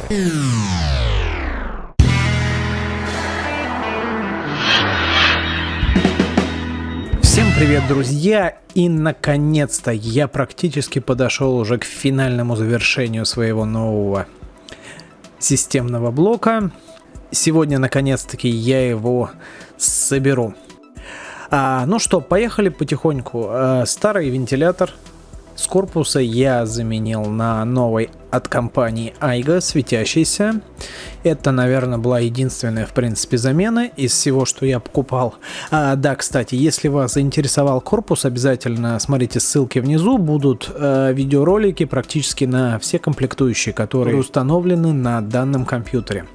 Всем привет, друзья! И наконец-то я практически подошел уже к финальному завершению своего нового системного блока. Сегодня наконец-таки я его соберу. Ну что, поехали потихоньку. Старый вентилятор с корпуса я заменил на новый от компании Aiga, светящийся. Это, наверное, была единственная, в принципе, замена из всего, что я покупал. Да, кстати, если вас заинтересовал корпус, обязательно смотрите ссылки внизу. Будут видеоролики практически на все комплектующие, которые установлены на данном компьютере.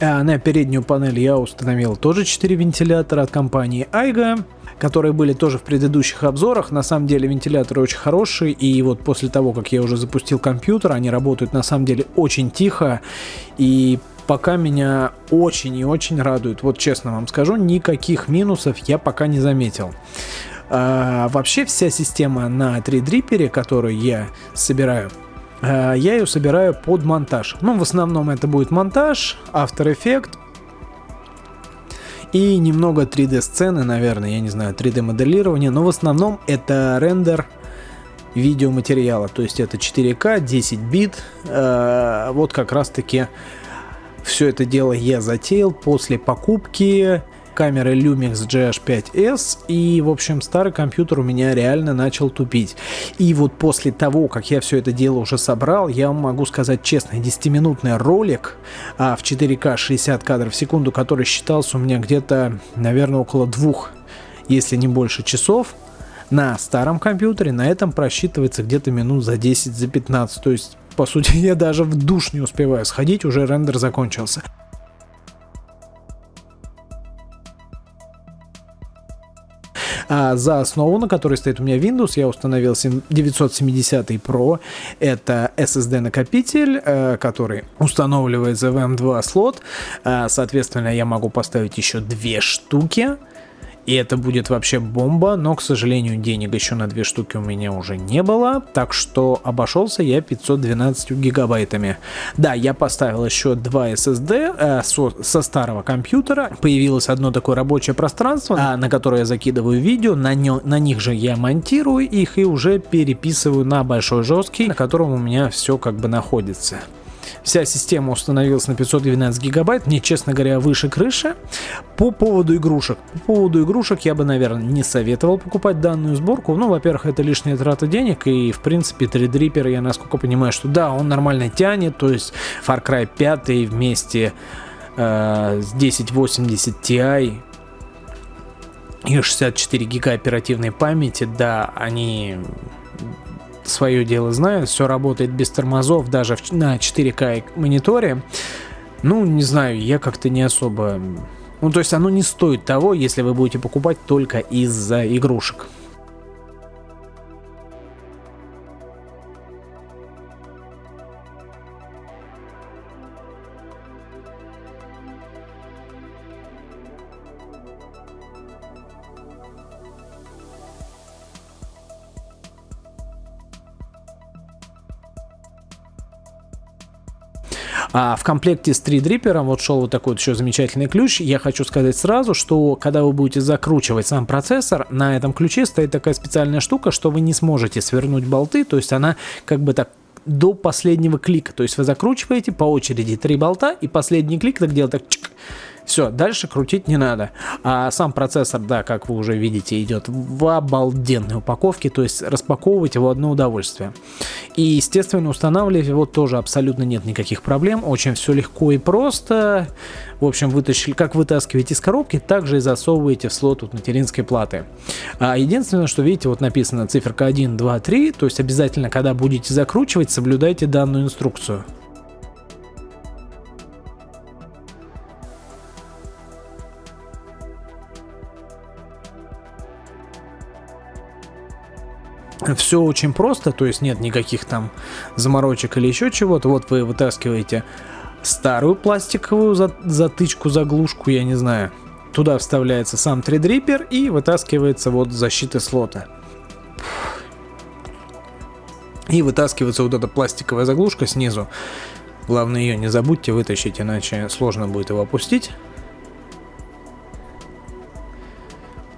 На переднюю панель я установил тоже 4 вентилятора от компании Aiga, которые были тоже в предыдущих обзорах. На самом деле вентиляторы очень хорошие, и вот после того, как я уже запустил компьютер, они работают на самом деле очень тихо, и пока меня очень и очень радует. Вот честно вам скажу, никаких минусов я пока не заметил. Вообще вся система на 3D-рипере, которую я собираю, я ее собираю под монтаж. Ну, в основном это будет монтаж, After Effects и немного 3D-сцены, наверное, я не знаю, 3D-моделирование, но в основном это рендер видеоматериала, то есть это 4К, 10 бит, вот как раз-таки все это дело я затеял после покупки камеры Lumix GH5S, и, в общем, старый компьютер у меня реально начал тупить. И вот после того, как я все это дело уже собрал, я вам могу сказать честно, 10-минутный ролик в 4К 60 кадров в секунду, который считался у меня где-то, наверное, около 2, если не больше часов, на старом компьютере, на этом просчитывается где-то минут за 10, за 15. То есть, по сути, я даже в душ не успеваю сходить, уже рендер закончился. За основу, на которой стоит у меня Windows, я установил 970 Pro. Это SSD-накопитель, который устанавливается в M2 слот. Соответственно, я могу поставить еще 2 штуки. И это будет вообще бомба, но, к сожалению, денег еще на 2 штуки у меня уже не было, так что обошелся я 512 гигабайтами. Да, я поставил еще 2 SSD со старого компьютера, появилось одно такое рабочее пространство, на которое я закидываю видео, на них же я монтирую их и уже переписываю на большой жесткий, на котором у меня все как бы находится. Вся система установилась на 512 гигабайт, мне, честно говоря, выше крыши. По поводу игрушек я бы, наверное, не советовал покупать данную сборку. Ну, во-первых, это лишняя трата денег, и, в принципе, 3D-рипер, я насколько понимаю, что да, он нормально тянет, то есть Far Cry 5 вместе с 1080 Ti и 64 гига оперативной памяти, да, они свое дело знают, все работает без тормозов, даже на 4К мониторе. Ну, не знаю, я как-то не особо... Ну, то есть оно не стоит того, если вы будете покупать только из-за игрушек. А в комплекте с 3D-рипером вот шел вот такой вот еще замечательный ключ. Я хочу сказать сразу, что когда вы будете закручивать сам процессор, на этом ключе стоит такая специальная штука, что вы не сможете свернуть болты, то есть она как бы так до последнего клика. То есть вы закручиваете по очереди 3 болта, и последний клик так делает так чик. Все, дальше крутить не надо. А сам процессор, да, как вы уже видите, идет в обалденной упаковке, то есть распаковывать его одно удовольствие. И, естественно, устанавливать его тоже абсолютно нет никаких проблем, очень все легко и просто. В общем, как вытаскиваете из коробки, так же и засовываете в слот вот материнской платы. Единственное, что видите, вот написано циферка 1, 2, 3, то есть обязательно, когда будете закручивать, соблюдайте данную инструкцию. Все очень просто, то есть нет никаких там заморочек или еще чего-то. Вот вы вытаскиваете старую пластиковую затычку, заглушку, я не знаю. Туда вставляется сам 3D-рипер и вытаскивается вот защита слота. И вытаскивается вот эта пластиковая заглушка снизу. Главное, ее не забудьте вытащить, иначе сложно будет его опустить.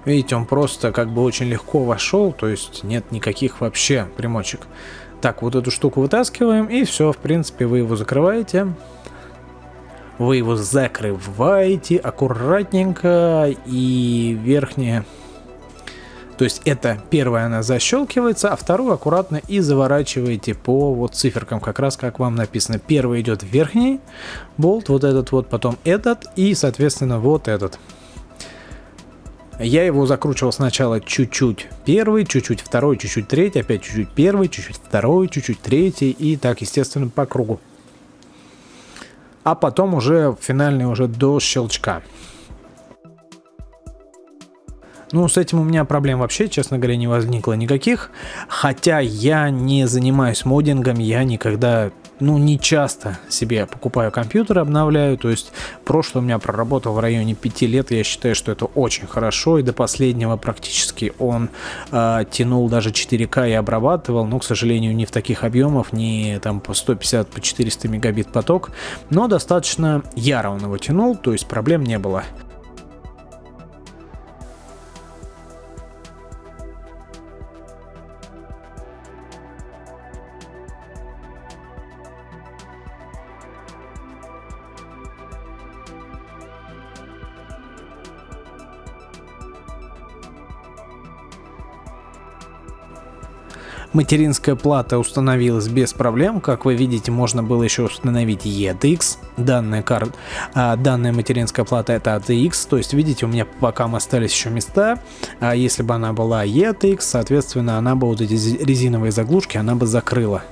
Видите, он просто как бы очень легко вошел, то есть нет никаких вообще примочек. Так, вот эту штуку вытаскиваем, и все, в принципе, вы его закрываете. Вы его закрываете аккуратненько, и верхняя... То есть это первая она защелкивается, а вторую аккуратно и заворачиваете по вот циферкам, как раз как вам написано. Первый идет верхний болт, вот этот вот, потом этот и, соответственно, вот этот. Я его закручивал сначала чуть-чуть первый, чуть-чуть второй, чуть-чуть третий, опять чуть-чуть первый, чуть-чуть второй, чуть-чуть третий и так, естественно, по кругу. А потом уже финальный уже до щелчка. Ну, с этим у меня проблем вообще, честно говоря, не возникло никаких. Хотя я не занимаюсь моддингом, я никогда, не часто себе покупаю компьютер, обновляю. То есть прошлый у меня проработал в районе 5 лет, я считаю, что это очень хорошо. И до последнего практически он тянул даже 4К и обрабатывал. Но, к сожалению, не в таких объемах, не там по 150, по 400 мегабит поток. Но достаточно яро он его тянул, то есть проблем не было. Материнская плата установилась без проблем. Как вы видите, можно было еще установить ETX. Данная материнская плата это ATX. То есть, видите, у меня пока остались еще места. А если бы она была ETX, соответственно, она бы вот эти резиновые заглушки, она бы закрыла.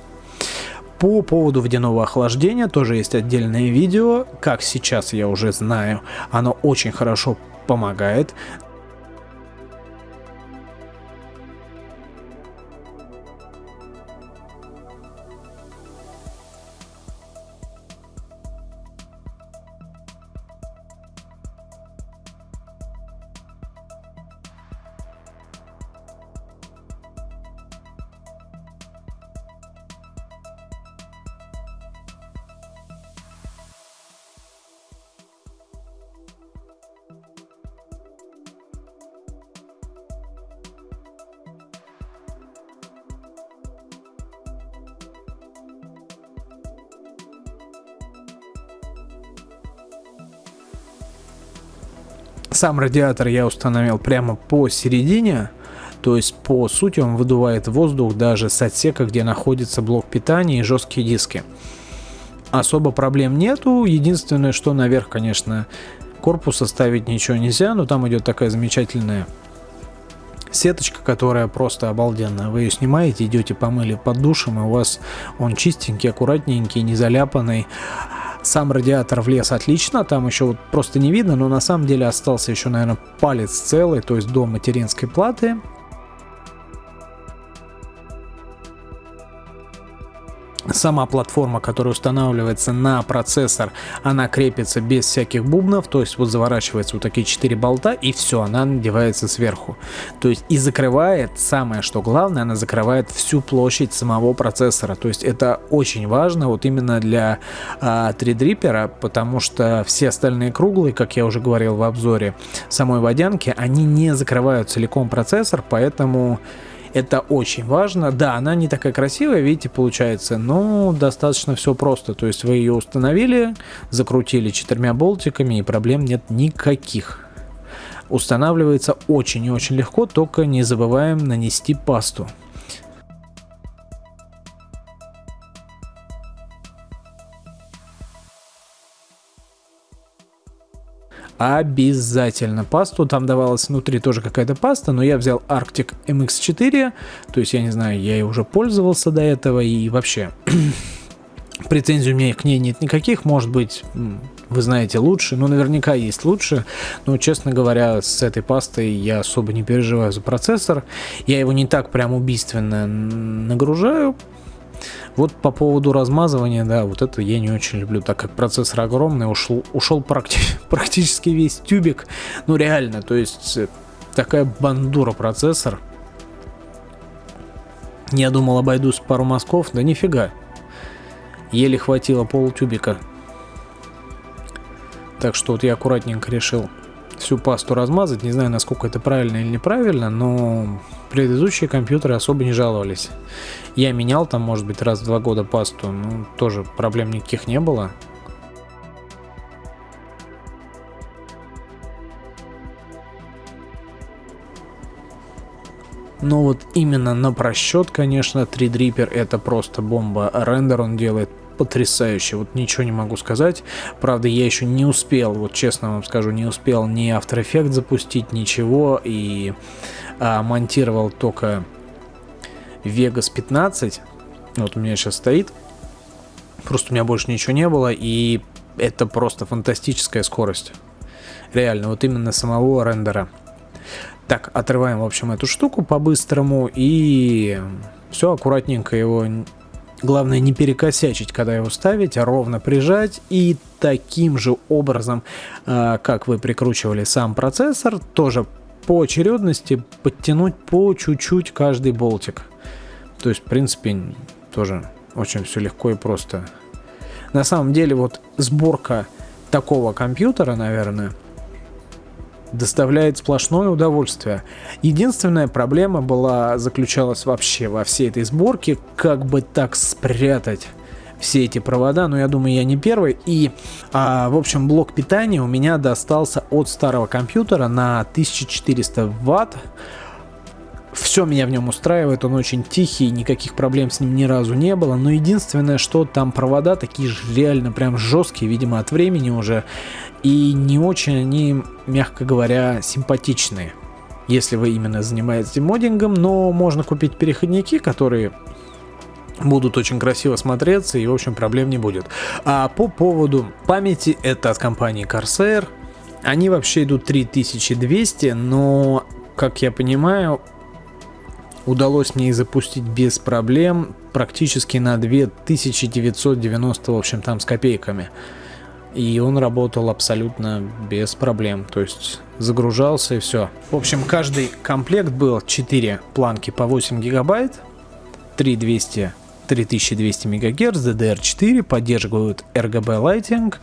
По поводу водяного охлаждения тоже есть отдельное видео. Как сейчас я уже знаю, оно очень хорошо помогает. Сам радиатор я установил прямо посередине, то есть по сути он выдувает воздух даже с отсека, где находится блок питания и жесткие диски. Особо проблем нету, единственное, что наверх, конечно, корпуса ставить ничего нельзя, но там идет такая замечательная сеточка, которая просто обалденная. Вы ее снимаете, идете помыли под душем, и у вас он чистенький, аккуратненький, не заляпанный. Сам радиатор влез отлично, там еще вот просто не видно, но на самом деле остался еще, наверное, палец целый, то есть до материнской платы. Сама платформа, которая устанавливается на процессор, она крепится без всяких бубнов, то есть вот заворачивается вот такие 4 болта и все, она надевается сверху. То есть и закрывает, самое что главное, она закрывает всю площадь самого процессора. То есть это очень важно вот именно для Threadripper, потому что все остальные круглые, как я уже говорил в обзоре самой водянки, они не закрывают целиком процессор, поэтому... Это очень важно. Да, она не такая красивая, видите, получается, но достаточно все просто. То есть вы ее установили, закрутили 4 болтиками, и проблем нет никаких. Устанавливается очень и очень легко, только не забываем нанести пасту. Обязательно пасту, там давалась внутри тоже какая-то паста, но я взял Arctic MX4, то есть я не знаю, я и уже пользовался до этого, и вообще претензий у меня к ней нет никаких, может быть, вы знаете лучше, но наверняка есть лучше, но, честно говоря, с этой пастой я особо не переживаю за процессор, я его не так прям убийственно нагружаю. Вот по поводу размазывания, да, вот это я не очень люблю, так как процессор огромный, ушел практически весь тюбик, ну реально, то есть такая бандура процессор. Я думал, обойдусь пару мазков, да нифига. Еле хватило полтюбика. Так что вот я аккуратненько решил всю пасту размазать. Не знаю, насколько это правильно или неправильно, но предыдущие компьютеры особо не жаловались. Я менял там, может быть, раз в 2 года пасту, ну, тоже проблем никаких не было. Но вот именно на просчет, конечно, Threadripper это просто бомба. Рендер он делает потрясающе, вот ничего не могу сказать. Правда, я еще не успел, вот честно вам скажу, не успел ни After Effects запустить, ничего, и монтировал только Vegas 15. Вот у меня сейчас стоит. Просто у меня больше ничего не было, и это просто фантастическая скорость. Реально, вот именно самого рендера. Так, отрываем, в общем, эту штуку по-быстрому, и все аккуратненько его. Главное не перекосячить, когда его ставить, а ровно прижать, и таким же образом, как вы прикручивали сам процессор, тоже по очередности подтянуть по чуть-чуть каждый болтик. То есть, в принципе, тоже очень все легко и просто. На самом деле, вот сборка такого компьютера, наверное, доставляет сплошное удовольствие. Единственная проблема заключалась вообще во всей этой сборке, как бы так спрятать все эти провода, но я думаю, я не первый. И, в общем, блок питания у меня достался от старого компьютера на 1400 ватт. Все меня в нем устраивает, он очень тихий, никаких проблем с ним ни разу не было. Но единственное, что там провода такие же реально прям жесткие, видимо, от времени уже. И не очень они, мягко говоря, симпатичные, если вы именно занимаетесь моддингом. Но можно купить переходники, которые будут очень красиво смотреться, и, в общем, проблем не будет. А по поводу памяти, это от компании Corsair. Они вообще идут 3200, но, как я понимаю, удалось мне их запустить без проблем практически на 2990, в общем, там с копейками. И он работал абсолютно без проблем, то есть загружался и все. В общем, каждый комплект был 4 планки по 8 гигабайт, 3200 МГц, DDR4, поддерживают RGB Lighting.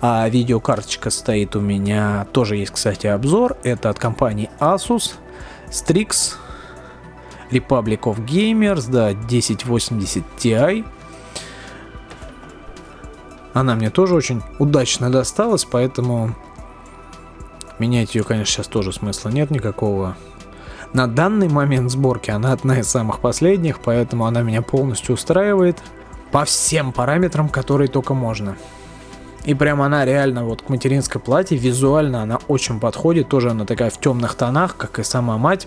А видеокарточка стоит у меня, тоже есть, кстати, обзор. Это от компании Asus Strix Republic of Gamers, да, 1080 Ti. Она мне тоже очень удачно досталась, поэтому менять ее, конечно, сейчас тоже смысла нет никакого. На данный момент сборки она одна из самых последних, поэтому она меня полностью устраивает по всем параметрам, которые только можно. И прям она реально вот к материнской плате визуально она очень подходит. Тоже она такая в темных тонах, как и сама мать.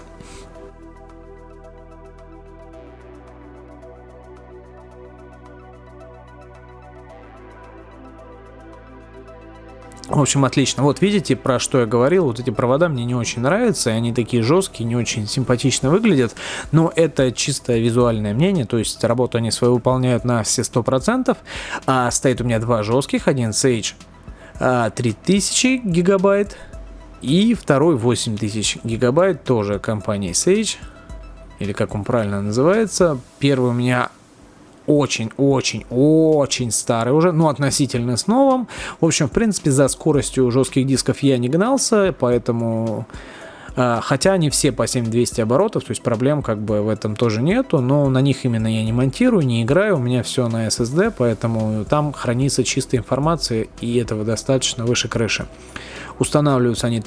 В общем, отлично. Вот видите, про что я говорил. Вот эти провода мне не очень нравятся. Они такие жесткие, не очень симпатично выглядят. Но это чисто визуальное мнение. То есть работу они свою выполняют на все 100%. А стоит у меня два жестких. Один Sage 3000 гигабайт. И второй 8000 гигабайт. Тоже компании Sage. Или как он правильно называется. Первый у меня очень старый уже, но относительно с новым. В общем, в принципе, за скоростью жестких дисков я не гнался, поэтому... Хотя они все по 7200 оборотов, то есть проблем как бы в этом тоже нету, но на них именно я не монтирую, не играю, у меня все на SSD, поэтому там хранится чистая информация, и этого достаточно выше крыши. Устанавливаются они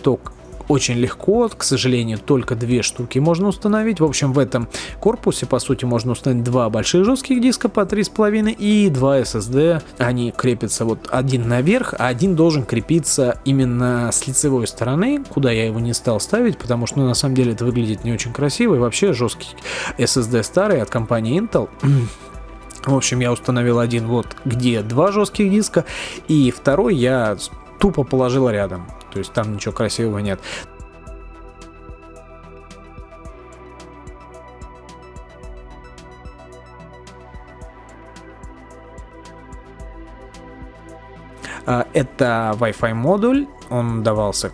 очень легко, к сожалению, только 2 штуки можно установить. В общем, в этом корпусе, по сути, можно установить 2 больших жестких диска по 3,5 и 2 SSD. Они крепятся вот один наверх, а один должен крепиться именно с лицевой стороны, куда я его не стал ставить, потому что, ну, на самом деле это выглядит не очень красиво. И вообще жесткий SSD старый от компании Intel. В общем, я установил один вот, где 2 жестких диска, и второй я тупо положил рядом. То есть там ничего красивого нет. Это Wi-Fi модуль, он давался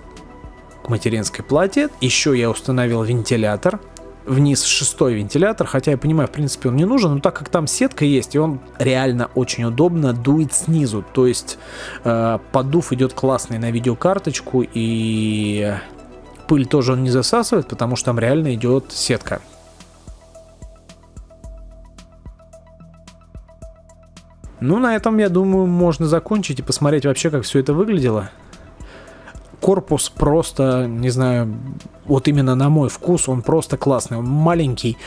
к материнской плате. Еще я установил вентилятор. Вниз 6-й вентилятор, хотя я понимаю, в принципе, он не нужен, но так как там сетка есть, и он реально очень удобно дует снизу, то есть поддув идет классный на видеокарточку, и пыль тоже он не засасывает, потому что там реально идет сетка. Ну, на этом, я думаю, можно закончить и посмотреть вообще, как все это выглядело. Корпус просто, не знаю, вот именно на мой вкус, он просто классный. Он маленький,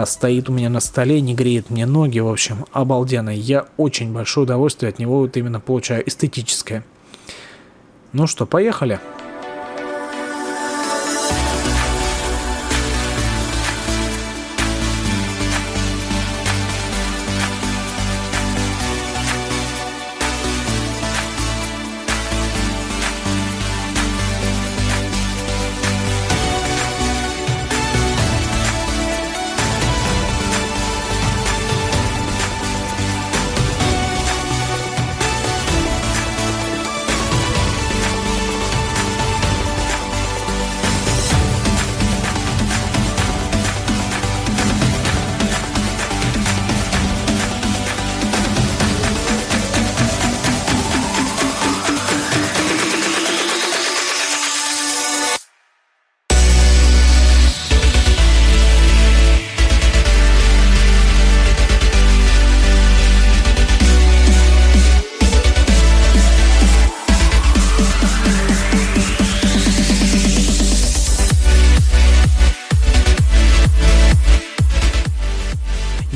стоит у меня на столе, не греет мне ноги, в общем, обалденно. Я очень большое удовольствие от него вот именно получаю, эстетическое. Ну что, поехали.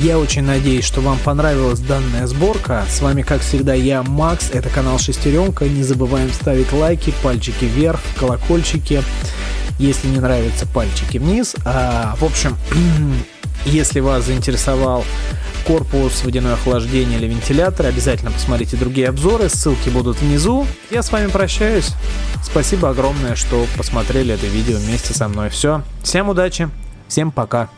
Я очень надеюсь, что вам понравилась данная сборка. С вами, как всегда, я, Макс. Это канал Шестеренка. Не забываем ставить лайки, пальчики вверх, колокольчики. Если не нравится, пальчики вниз. В общем, если вас заинтересовал корпус, водяное охлаждение или вентилятор, обязательно посмотрите другие обзоры. Ссылки будут внизу. Я с вами прощаюсь. Спасибо огромное, что посмотрели это видео вместе со мной. Все. Всем удачи. Всем пока.